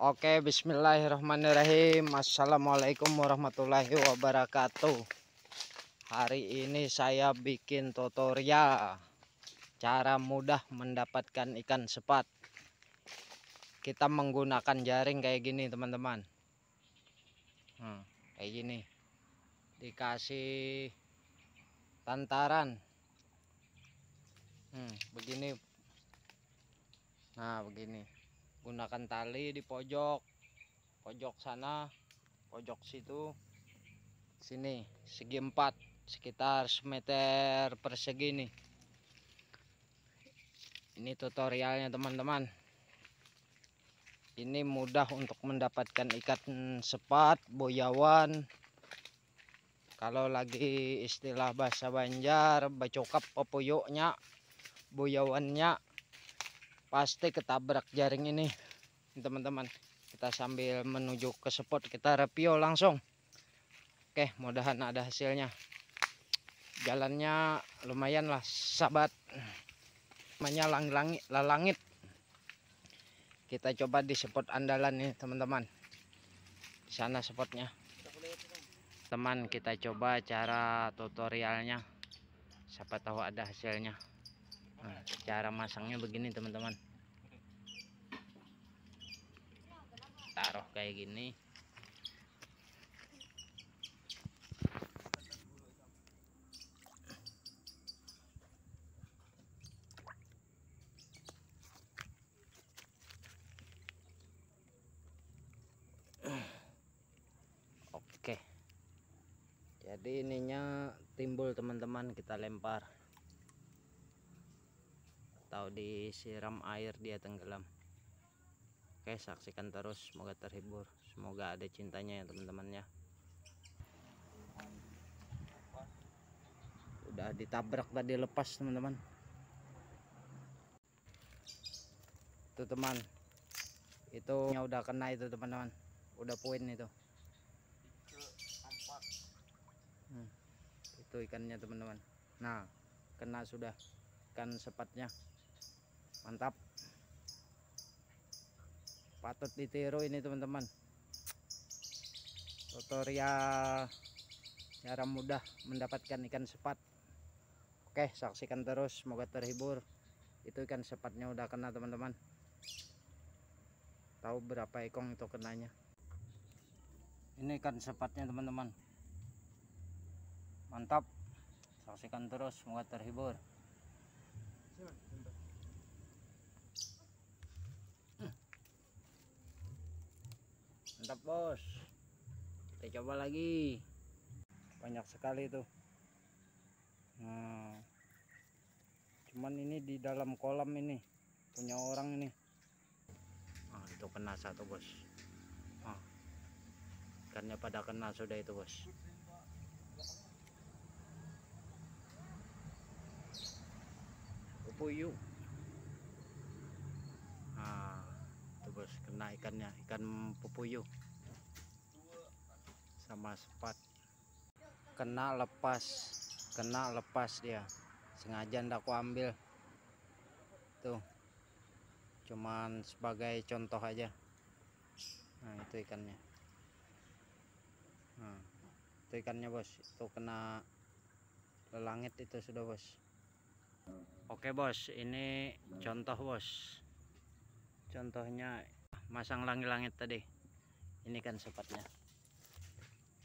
Oke, bismillahirrahmanirrahim. Assalamualaikum warahmatullahi wabarakatuh. Hari ini saya bikin tutorial cara mudah mendapatkan ikan sepat. Kita menggunakan jaring kayak gini, teman-teman. Kayak gini. Dikasih tantaran. Begini. Nah, begini. Gunakan tali di pojok sana, pojok situ, sini segi 4, sekitar semeter persegi nih. Ini tutorialnya, teman-teman. Ini mudah untuk mendapatkan ikan sepat, boyawan. Kalau lagi istilah bahasa Banjar, bacokap popuyuknya, boyawannya pasti ketabrak jaring ini, teman-teman. Kita sambil menuju ke spot, kita review langsung. Oke, mudahan ada hasilnya. Jalannya lumayan lah, sahabat. Namanya lalangit. Kita coba di spot andalan nih, teman-teman. Di sana spotnya. Teman, kita coba cara tutorialnya. Siapa tahu ada hasilnya. Nah, cara masangnya begini, teman-teman. Taruh kayak gini. Oke, jadi ininya timbul, teman-teman. Kita lempar atau disiram air, dia tenggelam. Oke, saksikan terus, semoga terhibur, semoga ada cintanya ya, teman-teman ya. Udah ditabrak tadi, lepas, teman-teman. Itu, teman, itu udah kena itu, teman-teman. Udah poin itu. Itu ikannya, teman-teman. Nah, kena sudah ikan sepatnya. Mantap, patut ditiru ini, teman-teman. Tutorial cara mudah mendapatkan ikan sepat. Oke, saksikan terus, semoga terhibur. Itu ikan sepatnya udah kena, teman-teman. Tahu berapa ekong itu kenanya. Ini ikan sepatnya, teman-teman. Mantap, saksikan terus, semoga terhibur. Mantap, bos. Kita coba lagi. Banyak sekali tuh. Nah, cuman ini di dalam kolam ini punya orang ini. Itu kena satu, bos. Ikannya pada kena sudah itu, bos. Puyuh. Itu, bos, kena ikannya, ikan pupuyuh sama sepat. Kena lepas dia. Sengaja ndak aku ambil. Tuh. Cuman sebagai contoh aja. Nah, itu ikannya. Itu ikannya, bos. Itu kena lelangit itu sudah, bos. Oke, bos, ini contoh, bos. Contohnya masang langit tadi. Ini kan sepatnya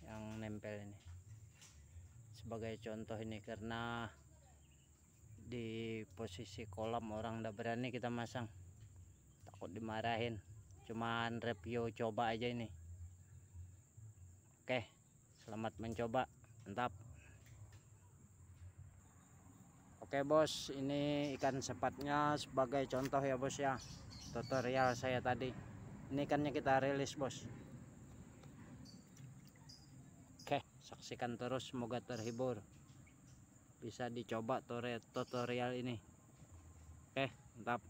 yang nempel ini. Sebagai contoh ini, karena di posisi kolam orang ndak berani kita masang, takut dimarahin. Cuman review coba aja ini. Oke, selamat mencoba. Mantap. Oke, bos, ini ikan sepatnya sebagai contoh ya, bos ya. Tutorial saya tadi. Ini ikannya kita rilis, bos. Oke, saksikan terus, semoga terhibur. Bisa dicoba tutorial ini. Oke, mantap.